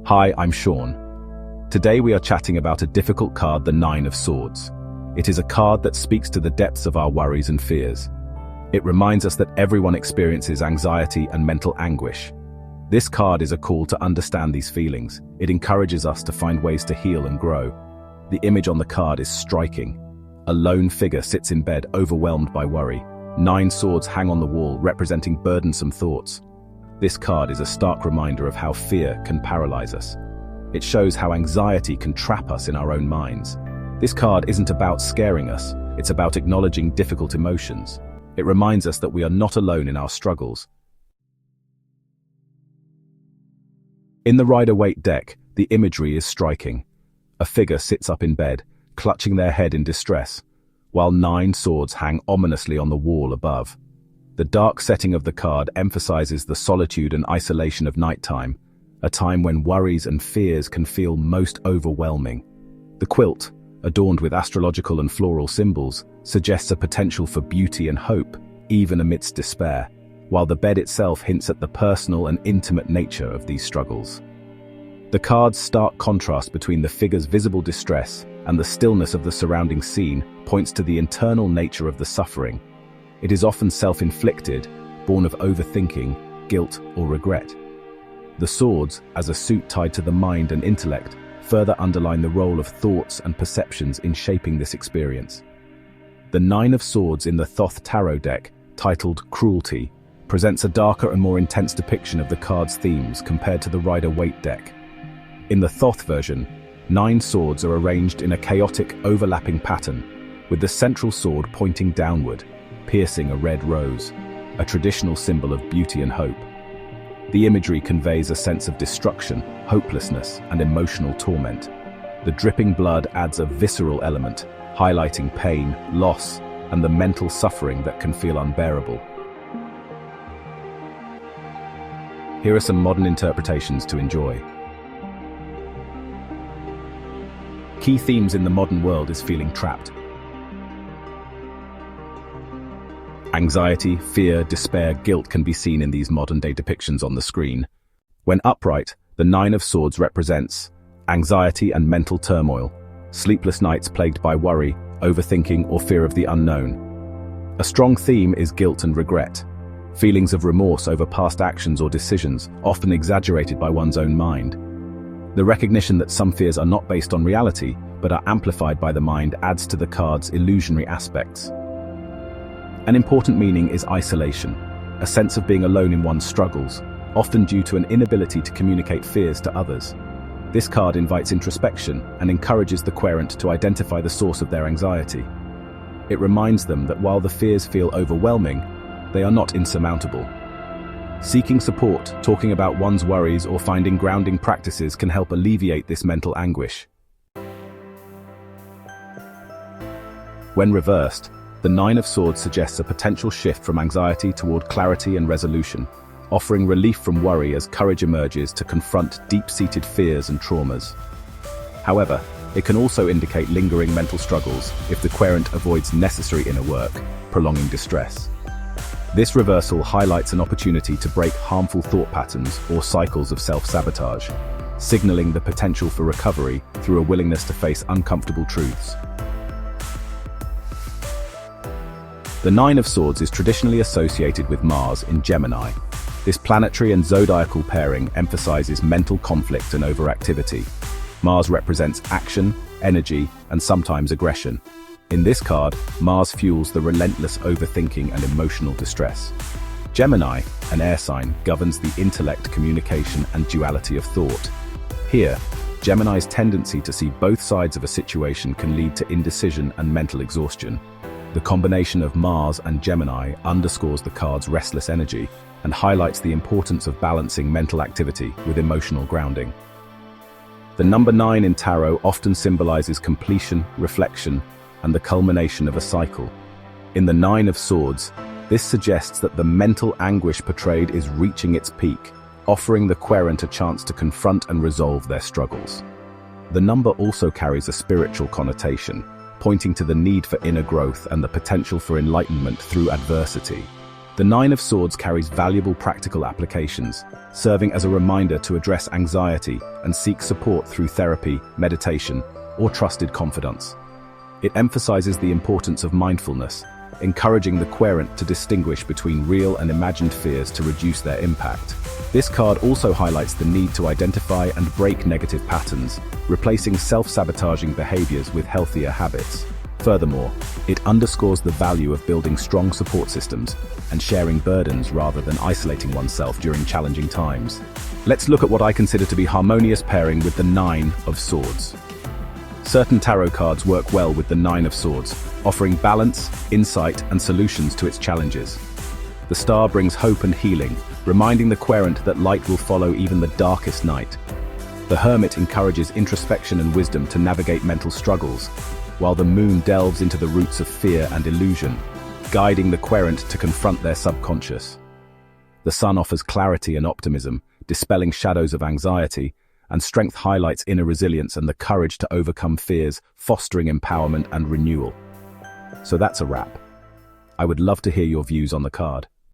Hi, I'm Sean. Today we are chatting about a difficult card, the Nine of Swords. It is a card that speaks to the depths of our worries and fears. It reminds us that everyone experiences anxiety and mental anguish. This card is a call to understand these feelings. It encourages us to find ways to heal and grow. The image on the card is striking. A lone figure sits in bed, overwhelmed by worry. 9 swords hang on the wall, representing burdensome thoughts. This card is a stark reminder of how fear can paralyze us. It shows how anxiety can trap us in our own minds. This card isn't about scaring us, it's about acknowledging difficult emotions. It reminds us that we are not alone in our struggles. In the Rider-Waite deck, the imagery is striking. A figure sits up in bed, clutching their head in distress, while 9 swords hang ominously on the wall above. The dark setting of the card emphasizes the solitude and isolation of nighttime, a time when worries and fears can feel most overwhelming. The quilt, adorned with astrological and floral symbols, suggests a potential for beauty and hope, even amidst despair, while the bed itself hints at the personal and intimate nature of these struggles. The card's stark contrast between the figure's visible distress and the stillness of the surrounding scene points to the internal nature of the suffering. It is often self-inflicted, born of overthinking, guilt, or regret. The swords, as a suit tied to the mind and intellect, further underline the role of thoughts and perceptions in shaping this experience. The 9 of Swords in the Thoth Tarot deck, titled Cruelty, presents a darker and more intense depiction of the card's themes compared to the Rider-Waite deck. In the Thoth version, 9 swords are arranged in a chaotic, overlapping pattern, with the central sword pointing downward, piercing a red rose, a traditional symbol of beauty and hope. The imagery conveys a sense of destruction, hopelessness, and emotional torment. The dripping blood adds a visceral element, highlighting pain, loss, and the mental suffering that can feel unbearable. Here are some modern interpretations to enjoy. Key themes in the modern world is feeling trapped. Anxiety, fear, despair, guilt can be seen in these modern-day depictions on the screen. When upright, the 9 of Swords represents anxiety and mental turmoil, sleepless nights plagued by worry, overthinking, or fear of the unknown. A strong theme is guilt and regret, feelings of remorse over past actions or decisions, often exaggerated by one's own mind. The recognition that some fears are not based on reality, but are amplified by the mind adds to the card's illusionary aspects. An important meaning is isolation, a sense of being alone in one's struggles, often due to an inability to communicate fears to others. This card invites introspection and encourages the querent to identify the source of their anxiety. It reminds them that while the fears feel overwhelming, they are not insurmountable. Seeking support, talking about one's worries, or finding grounding practices can help alleviate this mental anguish. When reversed, the 9 of Swords suggests a potential shift from anxiety toward clarity and resolution, offering relief from worry as courage emerges to confront deep-seated fears and traumas. However, it can also indicate lingering mental struggles if the querent avoids necessary inner work, prolonging distress. This reversal highlights an opportunity to break harmful thought patterns or cycles of self-sabotage, signaling the potential for recovery through a willingness to face uncomfortable truths. The 9 of Swords is traditionally associated with Mars in Gemini. This planetary and zodiacal pairing emphasizes mental conflict and overactivity. Mars represents action, energy, and sometimes aggression. In this card, Mars fuels the relentless overthinking and emotional distress. Gemini, an air sign, governs the intellect, communication, and duality of thought. Here, Gemini's tendency to see both sides of a situation can lead to indecision and mental exhaustion. The combination of Mars and Gemini underscores the card's restless energy and highlights the importance of balancing mental activity with emotional grounding. The number 9 in tarot often symbolizes completion, reflection, and the culmination of a cycle. In the 9 of Swords, this suggests that the mental anguish portrayed is reaching its peak, offering the querent a chance to confront and resolve their struggles. The number also carries a spiritual connotation, pointing to the need for inner growth and the potential for enlightenment through adversity. The Nine of Swords carries valuable practical applications, serving as a reminder to address anxiety and seek support through therapy, meditation, or trusted confidants. It emphasizes the importance of mindfulness, encouraging the querent to distinguish between real and imagined fears to reduce their impact. This card also highlights the need to identify and break negative patterns, replacing self-sabotaging behaviors with healthier habits. Furthermore, it underscores the value of building strong support systems and sharing burdens rather than isolating oneself during challenging times. Let's look at what I consider to be harmonious pairing with the Nine of Swords. Certain tarot cards work well with the Nine of Swords, offering balance, insight, and solutions to its challenges. The Star brings hope and healing, reminding the querent that light will follow even the darkest night. The Hermit encourages introspection and wisdom to navigate mental struggles, while the Moon delves into the roots of fear and illusion, guiding the querent to confront their subconscious. The Sun offers clarity and optimism, dispelling shadows of anxiety, and Strength highlights inner resilience and the courage to overcome fears, fostering empowerment and renewal. So that's a wrap. I would love to hear your views on the card.